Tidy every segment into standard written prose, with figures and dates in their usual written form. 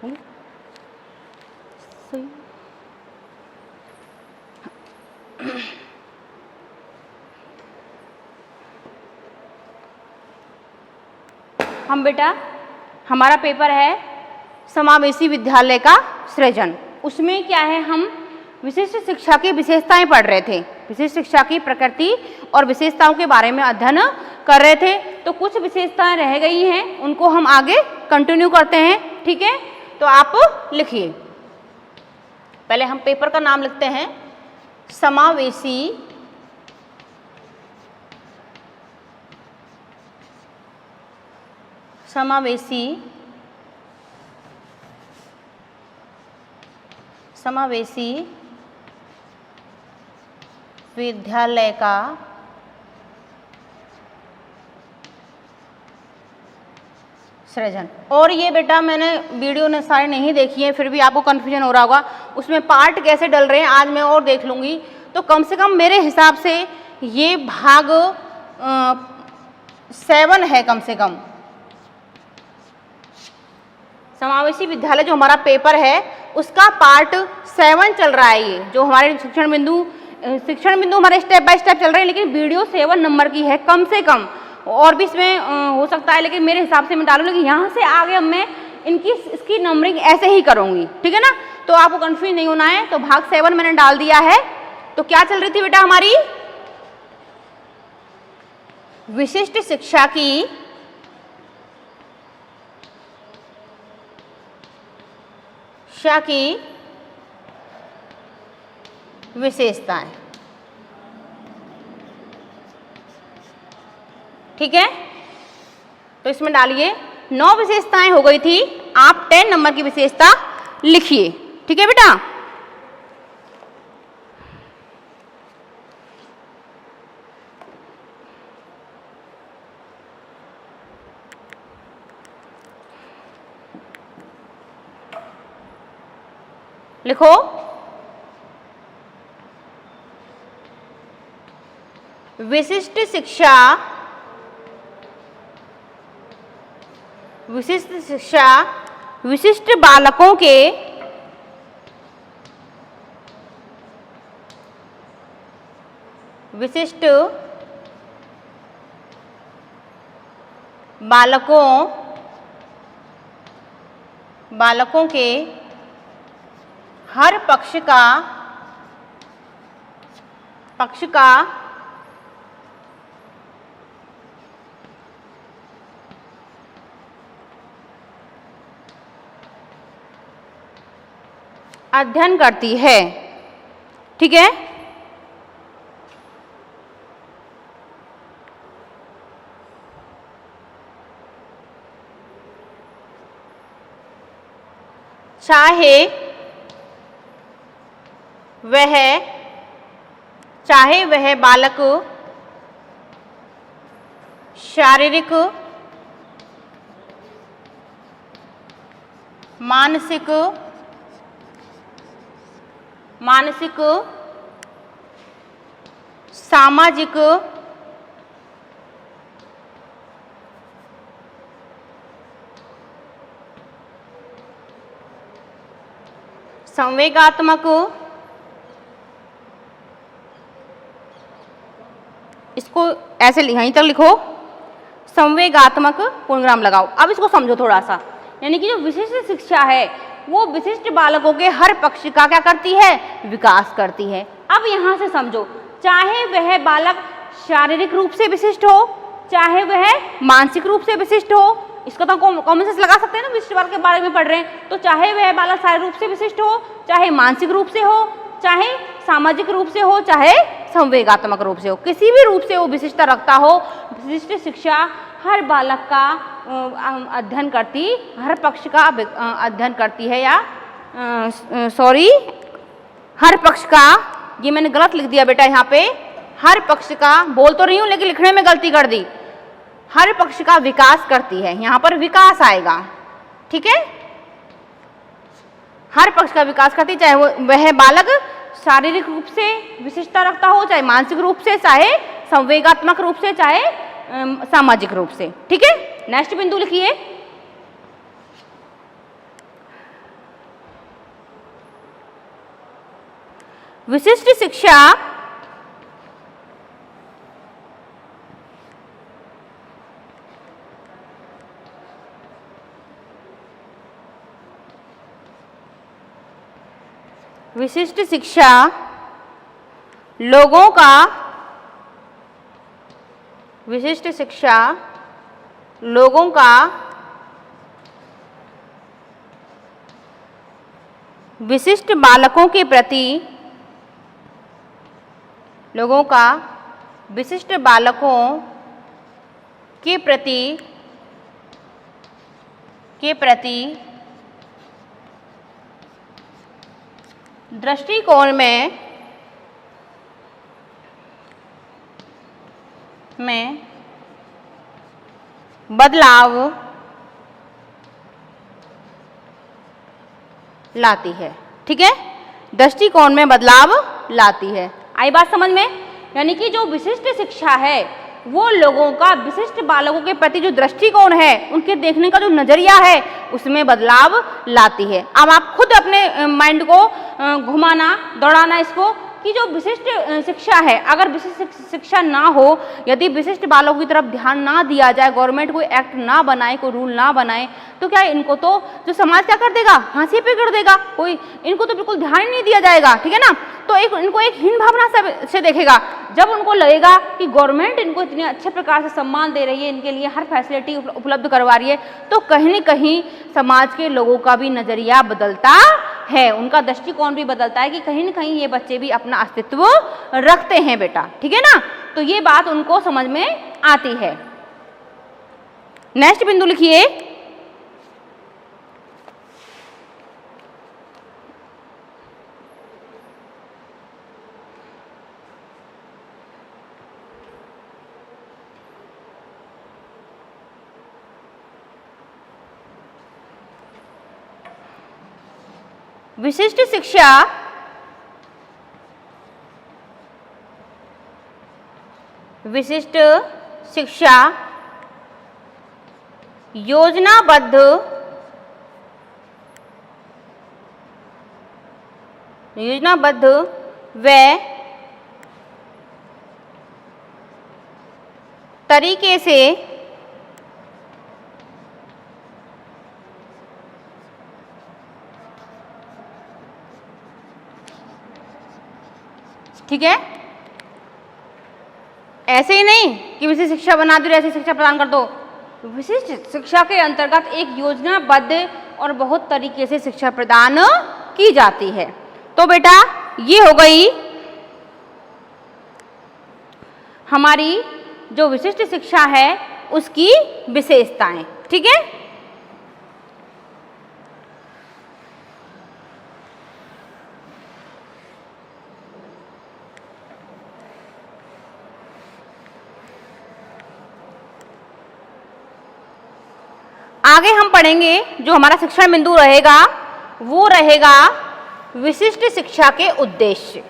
सही। हम बेटा, हमारा पेपर है समावेशी विद्यालय का सृजन। उसमें क्या है, हम विशिष्ट शिक्षा की विशेषताएं पढ़ रहे थे, विशिष्ट शिक्षा की प्रकृति और विशेषताओं के बारे में अध्ययन कर रहे थे। तो कुछ विशेषताएं रह गई हैं, उनको हम आगे कंटिन्यू करते हैं। ठीक है, तो आप लिखिए। पहले हम पेपर का नाम लिखते हैं, समावेशी विद्यालय का सृजन। और ये बेटा मैंने वीडियो ने सारे नहीं देखी है, फिर भी आपको कन्फ्यूजन हो रहा होगा उसमें पार्ट कैसे डल रहे हैं, आज मैं और देख लूँगी। तो कम से कम मेरे हिसाब से ये भाग 7 है कम से कम। समावेशी विद्यालय जो हमारा पेपर है उसका पार्ट 7 चल रहा है। ये जो हमारे शिक्षण बिंदु हमारे स्टेप बाय स्टेप चल रहे हैं, लेकिन वीडियो 7 नंबर की है कम से कम। और भी इसमें हो सकता है, लेकिन मेरे हिसाब से मैं डालूंगी कि यहाँ से आगे अब मैं इसकी नंबरिंग ऐसे ही करूँगी। ठीक है ना, तो आपको कंफ्यूज नहीं होना है। तो भाग 7 मैंने डाल दिया है। तो क्या चल रही थी बेटा हमारी, विशिष्ट शिक्षा की विशेषताएं। ठीक है, तो इसमें डालिए 9 विशेषताएं हो गई थी, आप 10 नंबर की विशेषता लिखिए। ठीक है बेटा, लिखो। विशिष्ट शिक्षा विशिष्ट बालकों के बालकों के हर पक्ष का अध्ययन करती है। ठीक है, चाहे वह बालक शारीरिक, मानसिक, सामाजिक, संवेगात्मक, इसको ऐसे यहीं तक लिखो, संवेगात्मक पूर्णविराम लगाओ। अब इसको समझो थोड़ा सा, यानी कि जो विशिष्ट शिक्षा है वो विशिष्ट बालकों के हर पक्ष का क्या करती है, विकास करती है। अब यहाँ से समझो, चाहे वह बालक शारीरिक रूप से विशिष्ट हो, चाहे वह मानसिक रूप से विशिष्ट हो, इसका तो कॉमन सेंस लगा सकते हैं ना, विशिष्ट बालक के बारे में पढ़ रहे हैं। तो चाहे वह बालक शारीरिक रूप से विशिष्ट हो, चाहे मानसिक रूप से हो, चाहे सामाजिक रूप से हो, चाहे संवेगात्मक रूप से हो, किसी भी रूप से वो विशिष्टता रखता हो, विशिष्ट शिक्षा हर बालक का अध्ययन करती, हर पक्ष का अध्ययन करती है, या हर पक्ष का, ये मैंने गलत लिख दिया बेटा यहाँ पे, हर पक्ष का बोल तो रही हूँ लेकिन लिखने में गलती कर दी, हर पक्ष का विकास करती है, यहाँ पर विकास आएगा। ठीक है, हर पक्ष का विकास करती, चाहे वह बालक शारीरिक रूप से विशिष्टता रखता हो, चाहे मानसिक रूप से, चाहे संवेगात्मक रूप से, चाहे सामाजिक रूप से। ठीक है, नेक्स्ट बिंदु लिखिए, विशिष्ट शिक्षा विशिष्ट शिक्षा लोगों का विशिष्ट शिक्षा लोगों का विशिष्ट बालकों के प्रति लोगों का विशिष्ट बालकों के प्रति दृष्टिकोण में बदलाव लाती है। ठीक है, दृष्टिकोण में बदलाव लाती है। आई बात समझ में? यानी कि जो विशिष्ट शिक्षा है वो लोगों का विशिष्ट बालकों के प्रति जो दृष्टिकोण है, उनके देखने का जो नजरिया है, उसमें बदलाव लाती है। अब आप खुद अपने माइंड को घुमाना, दौड़ाना इसको कि जो विशिष्ट शिक्षा है, अगर विशिष्ट शिक्षा ना हो, यदि विशिष्ट बालकों की तरफ ध्यान ना दिया जाए, गवर्नमेंट कोई एक्ट ना बनाए, कोई रूल ना बनाए, तो क्या इनको तो जो समाज क्या कर देगा, हाँसी पे कर देगा, कोई इनको तो बिल्कुल ध्यान ही नहीं दिया जाएगा। ठीक है ना, तो इनको एक हीन भावना से देखेगा। जब उनको लगेगा कि गवर्नमेंट इनको इतने अच्छे प्रकार से सम्मान दे रही है, इनके लिए हर फैसिलिटी उपलब्ध करवा रही है, तो कहीं न कहीं समाज के लोगों का भी नजरिया बदलता है, उनका दृष्टिकोण भी बदलता है कि कहीं न कहीं ये बच्चे भी अपना अस्तित्व रखते हैं बेटा। ठीक है ना, तो ये बात उनको समझ में आती है। नेक्स्ट बिंदु लिखिए, विशिष्ट शिक्षा योजनाबद्ध व तरीके से ठीक है, ऐसे ही नहीं कि विशिष्ट शिक्षा बना दो, ऐसी शिक्षा प्रदान कर दो। विशिष्ट शिक्षा के अंतर्गत एक योजनाबद्ध और बहुत तरीके से शिक्षा प्रदान की जाती है। तो बेटा ये हो गई हमारी जो विशिष्ट शिक्षा है उसकी विशेषताएं। ठीक है, आगे हम पढ़ेंगे जो हमारा शिक्षण बिंदु रहेगा वो रहेगा विशिष्ट शिक्षा के उद्देश्य।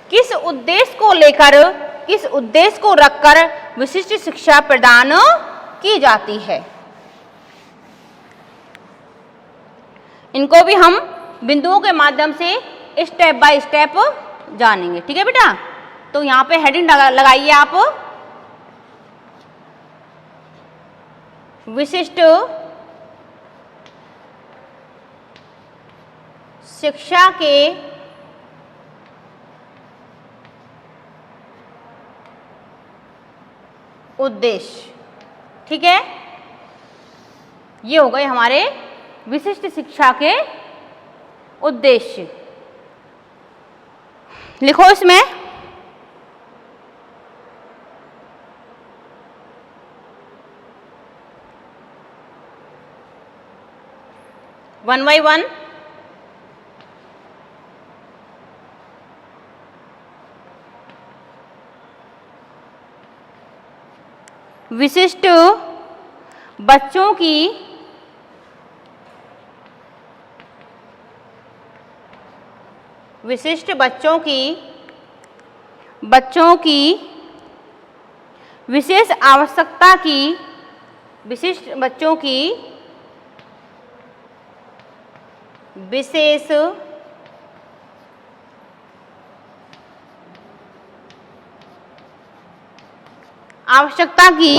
किस उद्देश्य को लेकर, किस उद्देश्य को रखकर विशिष्ट शिक्षा प्रदान की जाती है, इनको भी हम बिंदुओं के माध्यम से स्टेप बाय स्टेप जानेंगे। ठीक है बेटा, तो यहाँ पे हेडिंग लगाइए आप, विशिष्ट शिक्षा के उद्देश्य। ठीक है, ये हो गए हमारे विशिष्ट शिक्षा के उद्देश्य। लिखो इसमें, वन बाय वन विशिष्ट बच्चों की विशेष आवश्यकता की, विशिष्ट बच्चों की विशेष आवश्यकता की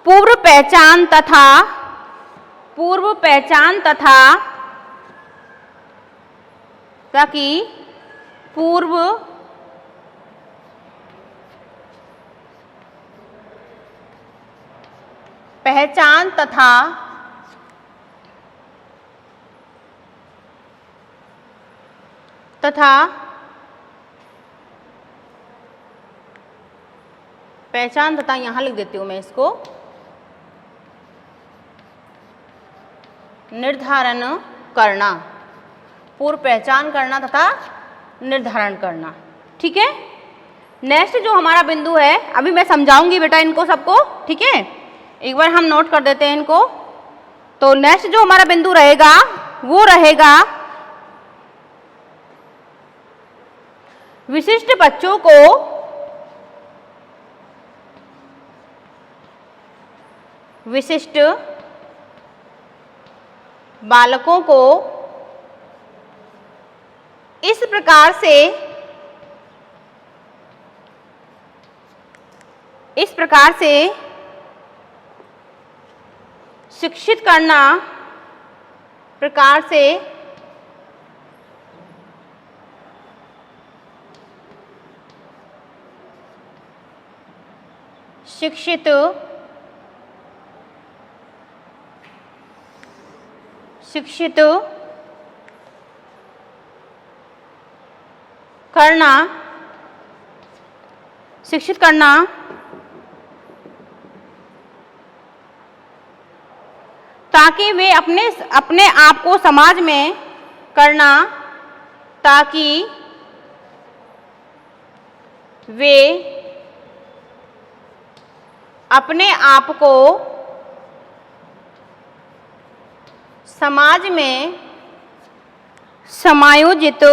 पूर्व पहचान तथा ताकि पूर्व पहचान तथा पहचान तथा यहां लिख देती हूं मैं इसको निर्धारण करना, पूर्व पहचान करना तथा निर्धारण करना। ठीक है, नेक्स्ट जो हमारा बिंदु है, अभी मैं समझाऊंगी बेटा इनको सबको, ठीक है, एक बार हम नोट कर देते हैं इनको। तो नेक्स्ट जो हमारा बिंदु रहेगा वो रहेगा विशिष्ट बच्चों को विशिष्ट बालकों को इस प्रकार से शिक्षित करना, शिक्षित करना ताकि वे अपने आप को समाज में करना, ताकि वे अपने आप को समाज में समायोजित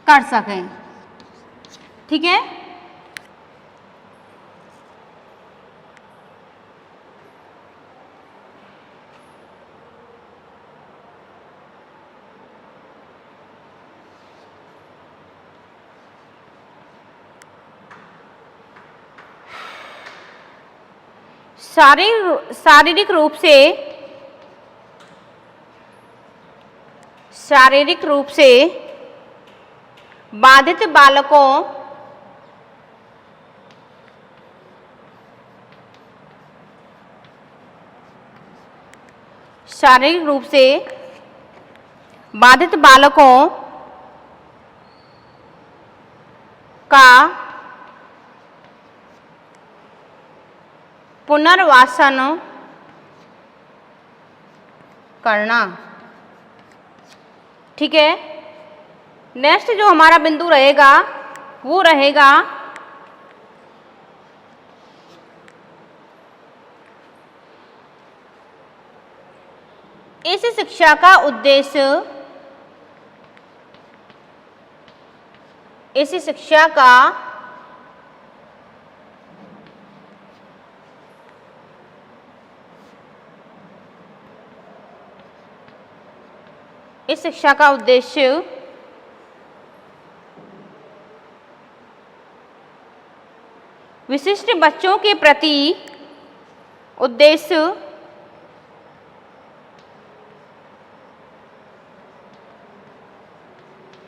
कर सकें। ठीक है, शारीरिक रूप से बाधित बालकों का पुनर्वासन करना। ठीक है, नेक्स्ट जो हमारा बिंदु रहेगा वो रहेगा इस शिक्षा का उद्देश्य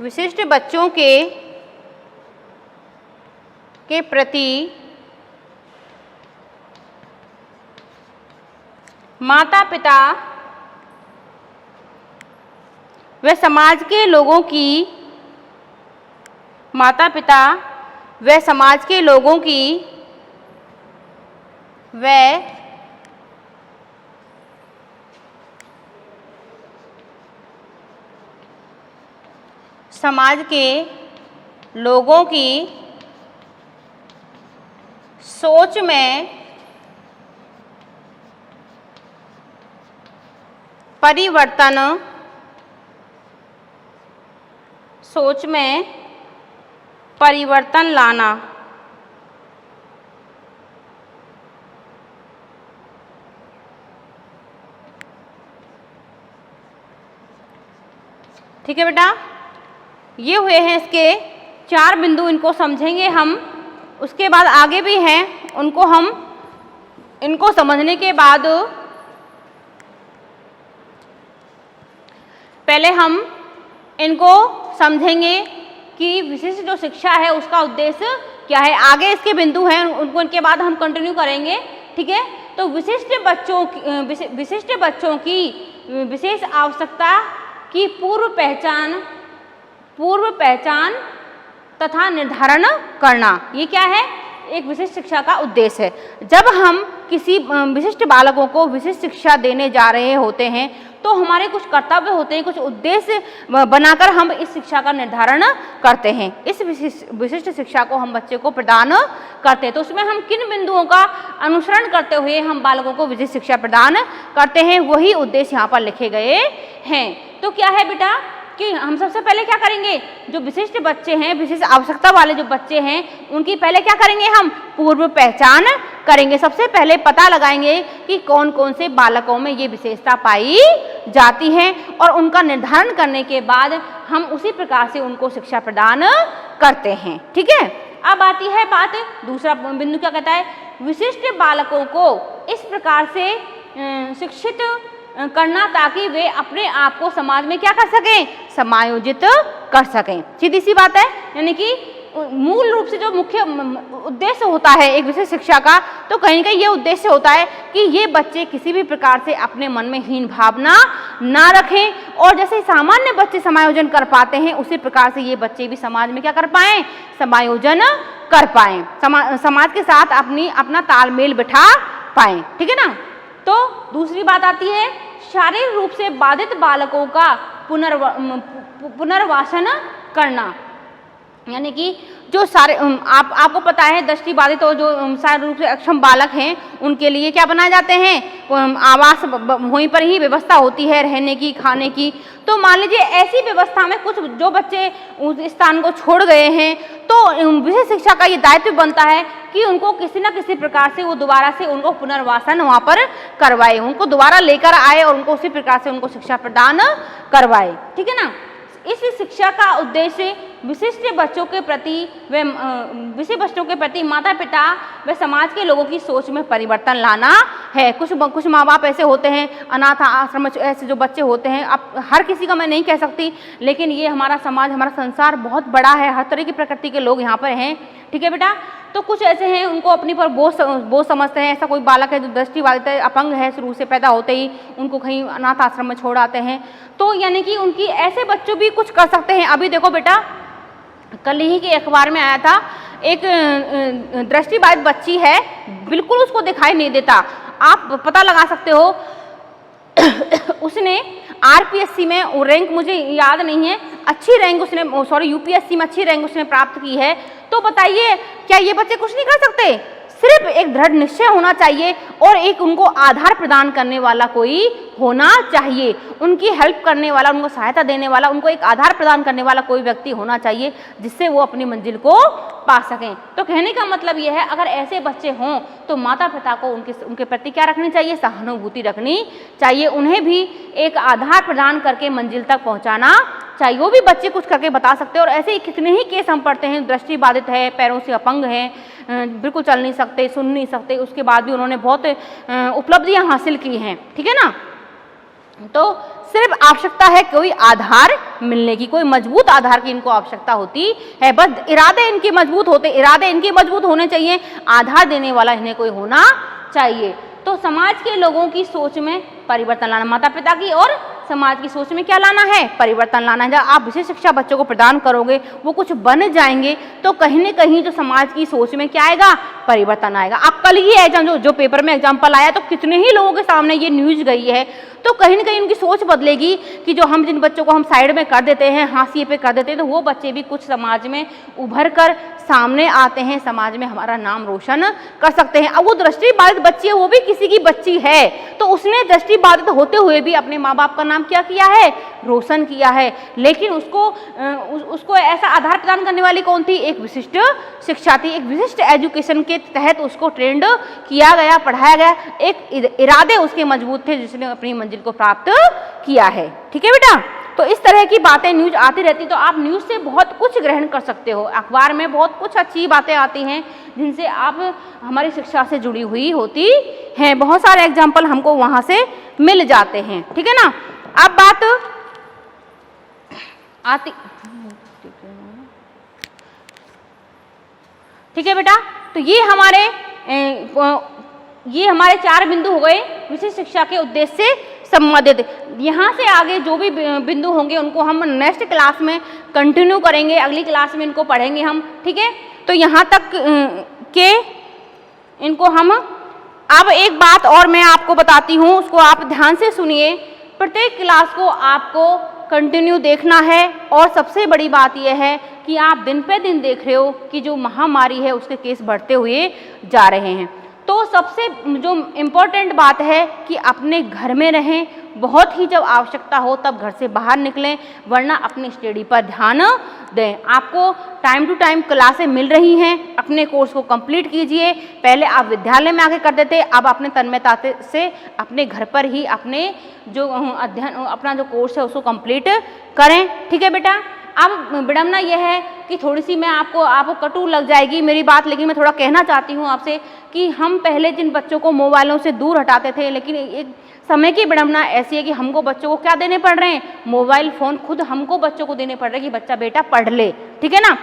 विशिष्ट बच्चों के प्रति माता पिता व समाज के लोगों की सोच में परिवर्तन लाना। ठीक है बेटा, ये हुए हैं इसके 4 बिंदु, इनको समझेंगे हम। उसके बाद आगे भी हैं, उनको हम इनको समझने के बाद पहले हम इनको समझेंगे कि विशिष्ट जो शिक्षा है उसका उद्देश्य क्या है। आगे इसके बिंदु हैं, उनको इनके बाद हम कंटिन्यू करेंगे। ठीक है, तो विशिष्ट बच्चों की विशेष आवश्यकता की पूर्व पहचान तथा निर्धारण करना, ये क्या है, एक विशिष्ट शिक्षा का उद्देश्य है। जब हम किसी विशिष्ट बालकों को विशिष्ट शिक्षा देने जा रहे होते हैं तो हमारे कुछ कर्तव्य होते हैं, कुछ उद्देश्य बनाकर हम इस शिक्षा का निर्धारण करते हैं। इस विशिष्ट शिक्षा को हम बच्चे को प्रदान करते हैं। तो उसमें हम किन बिंदुओं का अनुसरण करते हुए हम बालकों को विशिष्ट शिक्षा प्रदान करते हैं, वही उद्देश्य यहाँ पर लिखे गए हैं। तो क्या है बेटा कि हम सबसे पहले क्या करेंगे, जो विशिष्ट बच्चे हैं, विशिष्ट आवश्यकता वाले जो बच्चे हैं, उनकी पहले क्या करेंगे, हम पूर्व पहचान करेंगे। सबसे पहले पता लगाएंगे कि कौन कौन से बालकों में ये विशेषता पाई जाती है और उनका निर्धारण करने के बाद हम उसी प्रकार से उनको शिक्षा प्रदान करते हैं। ठीक है, अब आती है बात, दूसरा बिंदु क्या कहता है, विशिष्ट बालकों को इस प्रकार से शिक्षित करना ताकि वे अपने आप को समाज में क्या कर सकें, समायोजित कर सकें। सीधी सी बात है, यानी कि मूल रूप से जो मुख्य उद्देश्य होता है एक विशेष शिक्षा का, तो कहीं न कहीं ये उद्देश्य होता है कि ये बच्चे किसी भी प्रकार से अपने मन में हीन भावना ना रखें और जैसे सामान्य बच्चे समायोजन कर पाते हैं उसी प्रकार से ये बच्चे भी समाज में क्या कर पाएं, समायोजन कर पाएं, समाज के साथ अपना तालमेल बिठा पाएं। ठीक है ना। तो दूसरी बात आती है शारीरिक रूप से बाधित बालकों का पुनर्वासन करना, यानी कि जो सारे आपको पता है दृष्टि बाधित और जो शारीरिक रूप से अक्षम बालक हैं उनके लिए क्या बनाए जाते हैं, आवास वहीं पर ही व्यवस्था होती है रहने की, खाने की। तो मान लीजिए ऐसी व्यवस्था में कुछ जो बच्चे उस स्थान को छोड़ गए हैं तो विशेष शिक्षा का ये दायित्व बनता है कि उनको किसी न किसी प्रकार से वो दोबारा से उनको पुनर्वासन वहाँ पर करवाए, उनको दोबारा लेकर आए और उनको उसी प्रकार से उनको शिक्षा प्रदान करवाए। ठीक है ना। इस शिक्षा का उद्देश्य विशिष्ट बच्चों के प्रति माता पिता व समाज के लोगों की सोच में परिवर्तन लाना है। कुछ माँ बाप ऐसे होते हैं, अनाथ आश्रम ऐसे जो बच्चे होते हैं, अब हर किसी का मैं नहीं कह सकती, लेकिन ये हमारा समाज, हमारा संसार बहुत बड़ा है, हर तरह की प्रकृति के लोग यहाँ पर हैं। ठीक है बेटा। तो कुछ ऐसे हैं उनको अपनी पर बोझ समझते हैं। ऐसा कोई बालक है जो दृष्टिबाधित है, अपंग है, शुरू से पैदा होते ही उनको कहीं अनाथ आश्रम में छोड़ आते हैं। तो यानी कि उनकी ऐसे बच्चों भी कुछ कर सकते हैं। अभी देखो बेटा, कल ही के अखबार में आया था, एक दृष्टिबाधित बच्ची है, बिल्कुल उसको दिखाई नहीं देता। आप पता लगा सकते हो उसने आरपीएससी में रैंक मुझे याद नहीं है, अच्छी रैंक उसने, यूपीएससी में अच्छी रैंक उसने प्राप्त की है। तो बताइए क्या ये बच्चे कुछ नहीं कर सकते? सिर्फ एक दृढ़ निश्चय होना चाहिए और एक उनको आधार प्रदान करने वाला कोई होना चाहिए, उनकी हेल्प करने वाला, उनको सहायता देने वाला, उनको एक आधार प्रदान करने वाला कोई व्यक्ति होना चाहिए जिससे वो अपनी मंजिल को पा सकें। तो कहने का मतलब ये है, अगर ऐसे बच्चे हों तो माता पिता को उनके प्रति क्या रखनी चाहिए, सहानुभूति रखनी चाहिए, उन्हें भी एक आधार प्रदान करके मंजिल तक पहुँचाना चाहिए। वो भी बच्चे कुछ करके बता सकते हैं। और ऐसे ही कितने ही केस हम पढ़ते हैं, दृष्टि बाधित है, पैरों से अपंग है, बिल्कुल चल नहीं सकते, सुन नहीं सकते, उसके बाद भी उन्होंने बहुत उपलब्धियां हासिल की हैं। ठीक है ना। तो सिर्फ आवश्यकता है कोई आधार मिलने की, कोई मजबूत आधार की इनको आवश्यकता होती है। बस इरादे इनके मजबूत होने चाहिए, आधार देने वाला इन्हें कोई होना चाहिए। तो समाज के लोगों की सोच में परिवर्तन लाना, माता पिता की और समाज की सोच में क्या लाना है, परिवर्तन लाना है। जब आप विशेष शिक्षा बच्चों को प्रदान करोगे, वो कुछ बन जाएंगे, तो कहीं न कहीं जो समाज की सोच में क्या आएगा, परिवर्तन आएगा। अब कल ही एग्जाम जो पेपर में एग्जाम्पल आया, तो कितने ही लोगों के सामने ये न्यूज गई है, तो कहीं न कहीं उनकी सोच बदलेगी कि जो हम जिन बच्चों को हम साइड में कर देते हैं, हाशिए पे कर देते हैं, तो वो बच्चे भी कुछ समाज में उभर कर सामने आते हैं, समाज में हमारा नाम रोशन कर सकते हैं। अब वो दृष्टिबाधित बच्ची है, वो भी किसी की बच्ची है, तो उसने दृष्टिबाधित होते हुए भी अपने माँ बाप का नाम क्या किया है, रोशन किया है। लेकिन उसको ऐसा आधार प्रदान करने वाली कौन थी, एक विशिष्ट शिक्षा थी, एक विशिष्ट एजुकेशन के तहत उसको ट्रेंड किया गया, पढ़ाया गया, एक इरादे उसके मजबूत थे जिसने अपनी मंजिल को प्राप्त किया है। ठीक है बेटा। तो इस तरह की बातें न्यूज़ आती रहती, तो आप न्यूज़ से बहुत कुछ ग्रहण कर सकते हो। अखबार में बहुत कुछ अच्छी बातें आती हैं जिनसे आप हमारी शिक्षा से जुड़ी हुई होती हैं, बहुत सारे एग्जाम्पल हमको वहाँ से मिल जाते हैं, ठीक है ना। अब बात आती, ठीक है बेटा, तो ये हमारे 4 बिंदु हो गए विशिष्ट शिक्षा के उद्देश्य से संबंधित। यहाँ से आगे जो भी बिंदु होंगे उनको हम नेक्स्ट क्लास में कंटिन्यू करेंगे, अगली क्लास में इनको पढ़ेंगे हम, ठीक है। तो यहाँ तक के इनको हम, अब एक बात और मैं आपको बताती हूँ, उसको आप ध्यान से सुनिए। प्रत्येक क्लास को आपको कंटिन्यू देखना है, और सबसे बड़ी बात यह है कि आप दिन पे दिन देख रहे हो कि जो महामारी है उसके केस बढ़ते हुए जा रहे हैं। तो सबसे जो इम्पोर्टेंट बात है कि अपने घर में रहें, बहुत ही जब आवश्यकता हो तब घर से बाहर निकलें, वरना अपनी स्टडी पर ध्यान दें। आपको टाइम टू टाइम क्लासें मिल रही हैं, अपने कोर्स को कंप्लीट कीजिए। पहले आप विद्यालय में आके करते थे, अब अपने तन्मयता से अपने घर पर ही अपने जो अध्ययन, अपना जो कोर्स है उसको कंप्लीट करें, ठीक है बेटा। अब विडंबना यह है कि थोड़ी सी मैं आपको कटु लग जाएगी मेरी बात, लेकिन मैं थोड़ा कहना चाहती हूँ आपसे कि हम पहले जिन बच्चों को मोबाइलों से दूर हटाते थे, लेकिन एक समय की विडंबना ऐसी है कि हमको बच्चों को क्या देने पड़ रहे हैं, मोबाइल फ़ोन खुद हमको बच्चों को देने पड़ रहे हैं कि बच्चा बेटा पढ़ ले, ठीक है ना।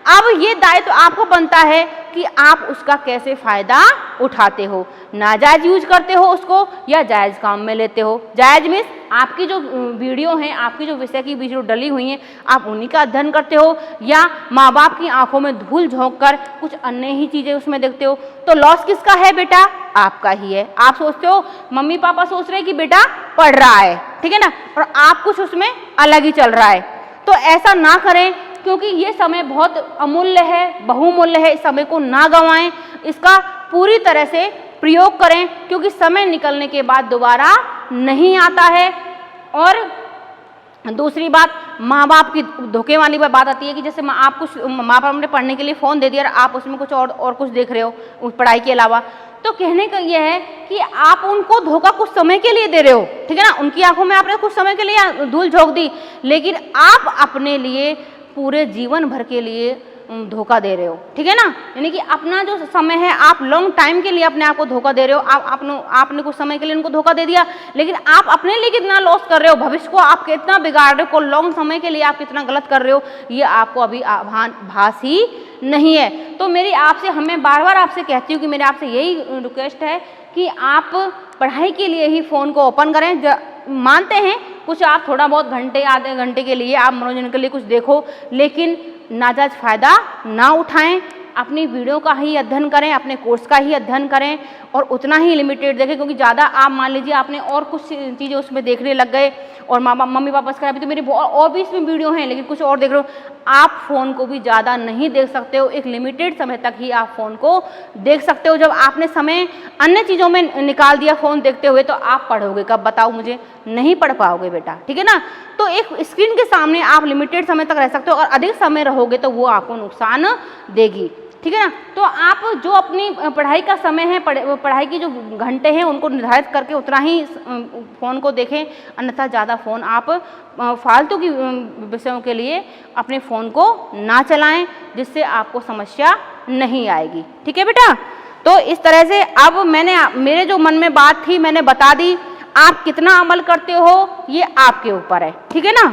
अब ये दायित्व आपको बनता है कि आप उसका कैसे फ़ायदा उठाते हो, नाजायज़ यूज करते हो उसको या जायज़ काम में लेते हो। जायज़ मीन्स आपकी जो वीडियो हैं, आपकी जो विषय की वीडियो डली हुई हैं, आप उन्हीं का अध्ययन करते हो, या माँ बाप की आंखों में धूल झोंक कर कुछ अन्य ही चीज़ें उसमें देखते हो। तो लॉस किसका है बेटा, आपका ही है। आप सोचते हो, मम्मी पापा सोच रहे हैं कि बेटा पढ़ रहा है, ठीक है ना, और आप कुछ उसमें अलग ही चल रहा है। तो ऐसा ना करें, क्योंकि ये समय बहुत अमूल्य है, बहुमूल्य है। इस समय को ना गंवाएं, इसका पूरी तरह से प्रयोग करें, क्योंकि समय निकलने के बाद दोबारा नहीं आता है। और दूसरी बात, माँ बाप की धोखे वाली बात आती है कि जैसे माँ बाप ने पढ़ने के लिए फ़ोन दे दिया और आप उसमें कुछ और कुछ देख रहे हो उस पढ़ाई के अलावा। तो कहने का यह है कि आप उनको धोखा कुछ समय के लिए दे रहे हो, ठीक है ना। उनकी आंखों में आपने कुछ समय के लिए धूल झोंक दी, लेकिन आप अपने लिए पूरे जीवन भर के लिए धोखा दे रहे हो, ठीक है ना। यानी कि अपना जो समय है, आप लॉन्ग टाइम के लिए अपने आप को धोखा दे रहे हो। आपने कुछ समय के लिए उनको धोखा दे दिया, लेकिन आप अपने लिए कितना लॉस कर रहे हो, भविष्य को आप कितना बिगाड़ रहे हो, लॉन्ग समय के लिए आप कितना गलत कर रहे हो, ये आपको अभी भास ही नहीं है। तो मेरी आपसे, मैं बार बार आपसे कहती हूँ कि मेरे आपसे यही रिक्वेस्ट है कि आप पढ़ाई के लिए ही फ़ोन को ओपन करें। मानते हैं कुछ आप थोड़ा बहुत घंटे, आधे घंटे के लिए आप मनोरंजन के लिए कुछ देखो, लेकिन नाजायज़ फ़ायदा ना उठाएं। अपनी वीडियो का ही अध्ययन करें, अपने कोर्स का ही अध्ययन करें, और उतना ही लिमिटेड देखें। क्योंकि ज़्यादा आप मान लीजिए आपने और कुछ चीज़ें उसमें देखने लग गए, और मम्मी पापा से अभी तो मेरी और भी इसमें वीडियो हैं, लेकिन कुछ और देख रहे हो, आप फ़ोन को भी ज़्यादा नहीं देख सकते हो। एक लिमिटेड समय तक ही आप फ़ोन को देख सकते हो। जब आपने समय अन्य चीज़ों में निकाल दिया फ़ोन देखते हुए, तो आप पढ़ोगे कब, बताओ मुझे, नहीं पढ़ पाओगे बेटा, ठीक है ना। तो एक स्क्रीन के सामने आप लिमिटेड समय तक रह सकते हो, और अधिक समय रहोगे तो वो आपको नुकसान देगी, ठीक है ना। तो आप जो अपनी पढ़ाई का समय है, पढ़ाई की जो घंटे हैं, उनको निर्धारित करके उतना ही फ़ोन को देखें, अन्यथा ज़्यादा फ़ोन आप फालतू की विषयों के लिए अपने फ़ोन को ना चलाएं, जिससे आपको समस्या नहीं आएगी, ठीक है बेटा। तो इस तरह से अब मेरे जो मन में बात थी मैंने बता दी। आप कितना अमल करते हो ये आपके ऊपर है, ठीक है ना।